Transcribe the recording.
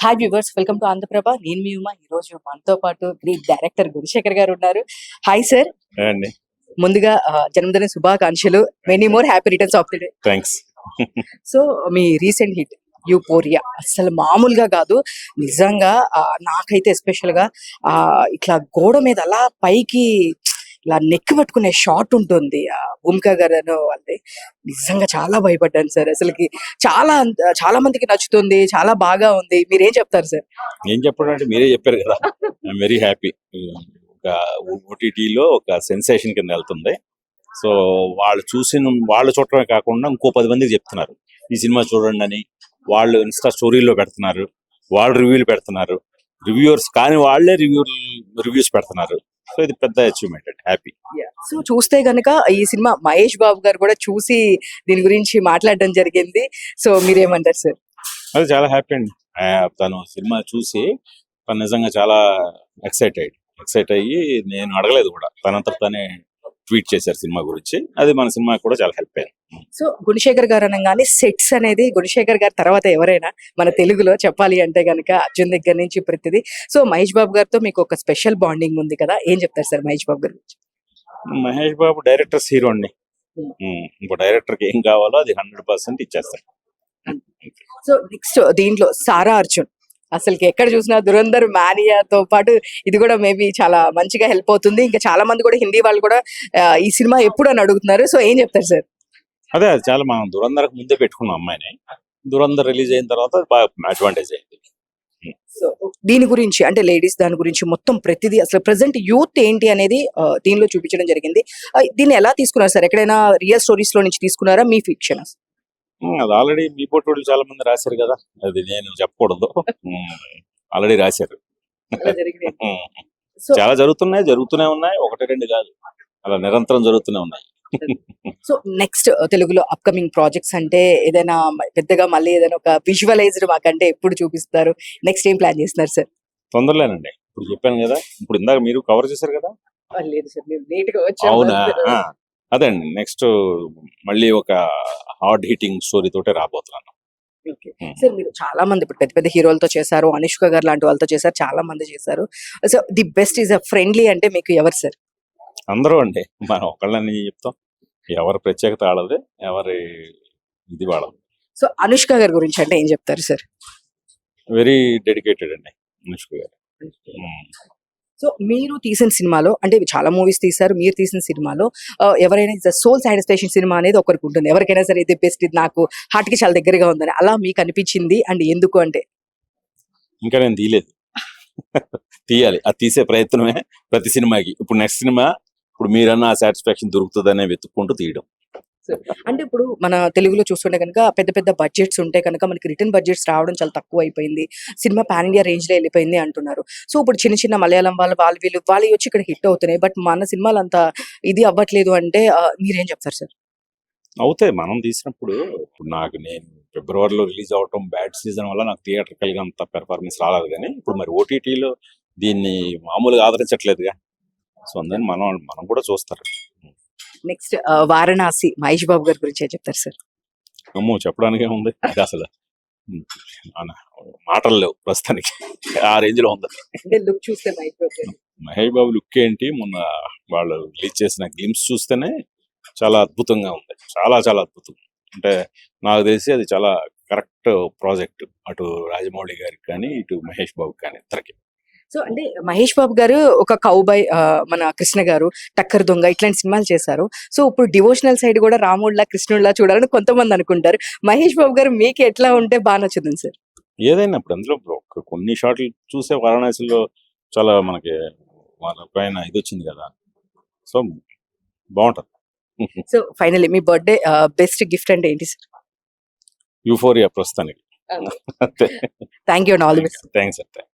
Hi viewers, welcome to Andhraprabha. నేను మీ ఉమా. ఈ రోజు మనతో పాటు గ్రేట్ డైరెక్టర్ గుణశేఖర్ గారు ఉన్నారు. Hi sir. అండి ముందుగా జన్మదిన శుభాకాంక్షలు. Many more happy returns of the day. Thanks. So మీ రీసెంట్ హిట్ యూపోరియా అసలు మామూలుగా కాదు. నిజంగా నాకైతే ఎస్పెషల్ గా ఇట్లా గోడ మీద అలా పైకి ఇలా నెక్కి పట్టుకునే షాట్ ఉంటుంది భూమిక గారు వాళ్ళది. నిజంగా చాలా భయపడ్డాను సార్. అసలుకి చాలా చాలా మందికి నచ్చుతుంది, చాలా బాగా ఉంది. మీరేం చెప్తారు సార్? ఏం చెప్పడం అంటే మీరే చెప్పారు కదా. I'm very happy. ఒక ఓటీటీలో ఒక సెన్సేషన్ కింద వెళ్తుంది. సో వాళ్ళు చూడటమే కాకుండా ఇంకో 10 మందికి చెప్తున్నారు ఈ సినిమా చూడండి అని. వాళ్ళు ఇన్స్టా స్టోరీలో పెడుతున్నారు, వాళ్ళు రివ్యూలు పెడుతున్నారు, రివ్యూవర్స్ కానీ వాళ్ళే రివ్యూస్ పెడుతున్నారు. సో ఇది పెద్ద అచీవ్మెంట్ అండి. హ్యాపీ. సో చూస్తే గనక ఈ సినిమా మహేష్ బాబు గారు కూడా చూసి దీని గురించి మాట్లాడడం జరిగింది. సో మీరేమంటారు సార్? అది చాలా హ్యాపీ అండి. తను సినిమా చూసి తను నిజంగా చాలా ఎక్సైట్ అయ్యి, నేను అడగలేదు కూడా, తనంతట తనే ట్వీట్ చేశారు సినిమా గురించి. అది మన సినిమా కూడా చాలా హెల్ప్ అయింది. సో గుణశేఖర్ గారు అనగానే సెట్స్ అనేది గుణశేఖర్ గారు తర్వాత ఎవరైనా మన తెలుగులో చెప్పాలి అంటే గనక అర్జున్ దగ్గర నుంచి ప్రతిదీ. సో మహేష్ బాబు గారితో మీకు ఒక స్పెషల్ బాండింగ్ ఉంది కదా, ఏం చెప్తారు సార్ మహేష్ బాబు గారి గురించి? మహేష్ బాబు డైరెక్టర్స్ హీరో అండి. ఇంకో డైరెక్టర్ కి ఏం కావాలో అది 100% ఇచ్చేస్తారు. సో నెక్స్ట్ దీంట్లో సారా అర్జున్ అసలుకి ఎక్కడ చూసినా దురంధర్ మానియాతో పాటు ఇది కూడా మేబీ చాలా మంచిగా హెల్ప్ అవుతుంది. ఇంకా చాలా మంది కూడా హిందీ వాళ్ళు కూడా ఈ సినిమా ఎప్పుడు అని అడుగుతున్నారు. సో ఏం చెప్తారు సార్? అదే అది చాలా మనం దురంధర్ ముందే పెట్టుకున్నాం అమ్మాయిని. దురంధర్ రిలీజ్ అయిన తర్వాత బాగా అడ్వాంటేజ్ అయింది. సో దీని గురించి అంటే లేడీస్ దాని గురించి మొత్తం ప్రతిదీ అసలు ప్రెసెంట్ యూత్ ఏంటి అనేది దీనిలో చూపించడం జరిగింది. దీన్ని ఎలా తీసుకున్నారు సార్? ఎక్కడైనా రియల్ స్టోరీస్ లో నుంచి తీసుకున్నారా మీ ఫిక్షన్? అది ఆల్రెడీ మీ పోటీ చాలా మంది రాశారు కదా, అది నేను చెప్పకూడదు. ఆల్రెడీ రాశారు. చాలా జరుగుతూనే ఉన్నాయి. 1-2 కాదు, అలా నిరంతరం జరుగుతూనే ఉన్నాయి. సో నెక్స్ట్ తెలుగులో అప్కమింగ్ ప్రాజెక్ట్స్ అంటే ఏదైనా పెద్దగా మళ్ళీ ఏదైనా ఒక విజువలైజ్డ్ మాకంటే ఎప్పుడు చూపిస్తారు? నెక్స్ట్ ఏం ప్లాన్ చేస్తున్నారు సార్? తొందరలేనండి. ఇప్పుడు చెప్పాను కదా, ఇప్పుడు ఇందాక మీరు కవర్ చేశారు కదా. లేదు సార్, మేము లేట్ గా వచ్చాము. అవునా? అదే అండి. నెక్స్ట్ మళ్ళీ ఒక హార్డ్ హిట్టింగ్ స్టోరీ తోటే రాబోతున్నాను. సార్ మీరు చాలా మంది ఇప్పుడు పెద్ద పెద్ద హీరోలతో చేశారు, అనుష్క గారు లాంటి వాళ్ళతో చేశారు, చాలా మంది చేశారు. So the best is a friendly అంటే మీకు ఎవరు సార్? అందరూ అండి. మనం ఒకళ్ళని చెప్తాం, ఎవరి ప్రత్యేకత ఆడదు, ఎవరి ఇది వాడదు. సో అనుష్క గారి గురించి అంటే ఏం చెప్తారు సార్? వెరీ డెడికేటెడ్ అండి అనుష్క గారు. సో మీరు తీసిన సినిమాలో అంటే చాలా మూవీస్ తీశారు, మీరు తీసిన సినిమాలో ఎవరైనా సోల్ సాటిస్ఫాక్షన్ సినిమా అనేది ఒకరికి ఉంటుంది. ఎవరికైనా సరే ఇది బెస్ట్, ఇది నాకు హార్ట్ కి చాలా దగ్గరగా ఉందని, అలా మీకు అనిపించింది అండ్ ఎందుకు అంటే? ఇంకా నేను తీయలేదు. తీయాలి. అది తీసే ప్రయత్నమే ప్రతి సినిమాకి. ఇప్పుడు నెక్స్ట్ సినిమా ఇప్పుడు మీరన్నా ఆ సాటిస్ఫాక్షన్ దొరుకుతుందనే వెతుక్కుంటూ తీయడం. అంటే ఇప్పుడు మన తెలుగులో చూస్తుంటే కనుక పెద్ద పెద్ద బడ్జెట్స్ ఉంటే కనుక మనకి రిటర్న్ బడ్జెట్స్ రావడం చాలా తక్కువ అయిపోయింది. సినిమా పాన్ ఇండియా రేంజ్ లో వెళ్ళిపోయింది అంటున్నారు. సో ఇప్పుడు చిన్న చిన్న మలయాళం వాళ్ళు వచ్చి ఇక్కడ హిట్ అవుతున్నాయి. బట్ మన సినిమాలు అంత ఇది అవ్వట్లేదు అంటే మీరేం చెప్తారు సార్? అవుతాయి. మనం తీసినప్పుడు ఇప్పుడు నేను ఫిబ్రవరిలో రిలీజ్ అవటం బ్యాడ్ సీజన్ వల్ల నాకు థియేటర్కల్ గా అంత పెర్ఫార్మెన్స్ రాలేదు. కానీ ఇప్పుడు మరి ఓటీటీలో దీన్ని మామూలుగా ఆదరించట్లేదుగా. సో అందుకని మనం కూడా చూస్తారు. నెక్స్ట్ వారణాసి మహేష్ బాబు గారి గురించి ఏం చెప్తారు సార్? అమ్మో, చెప్పడానికే ఉంది. అది అసలు మాటలు లేవు ప్రస్తుతానికి. ఆ రేంజ్ లో ఉంది. లుక్ చూస్తే మహేష్ బాబు లుక్ ఏంటి, మొన్న వాళ్ళు రిలీజ్ చేసిన గ్లిమ్స్ చూస్తేనే చాలా అద్భుతంగా ఉంది. చాలా చాలా అద్భుతం. అంటే నాకు తెలిసి అది చాలా కరెక్ట్ ప్రాజెక్ట్, అటు రాజమౌళి గారికి కానీ ఇటు మహేష్ బాబు కానీ ఇద్దరికి. సో అంటే మహేష్ బాబు గారు ఒక కౌబాయ్, మన కృష్ణ గారు టక్కర్ దొంగ ఇట్లాంటి సినిమాలు చేశారు. సో ఇప్పుడు డివోషనల్ సైడ్ కూడా రాముడిలా కృష్ణుడిలా చూడాలని కొంతమంది అనుకుంటారు. మహేష్ బాబు గారు మీకు ఎట్లా ఉంటే బాగా నచ్చుతుంది సార్? ఏదైనా ఇప్పుడు అందులో కొన్ని షాట్లు చూసే వారణాసిలో చాలా మనకి వాళ్ళ పైన ఇది వచ్చింది కదా. సో బాగుంటది. సో ఫైనల్లీ మీ బర్త్డే బెస్ట్ గిఫ్ట్ అంటే ఏంటి సార్? యూఫోరియా ప్రస్తుతానికి. Thank you and all the best. Thanks sir.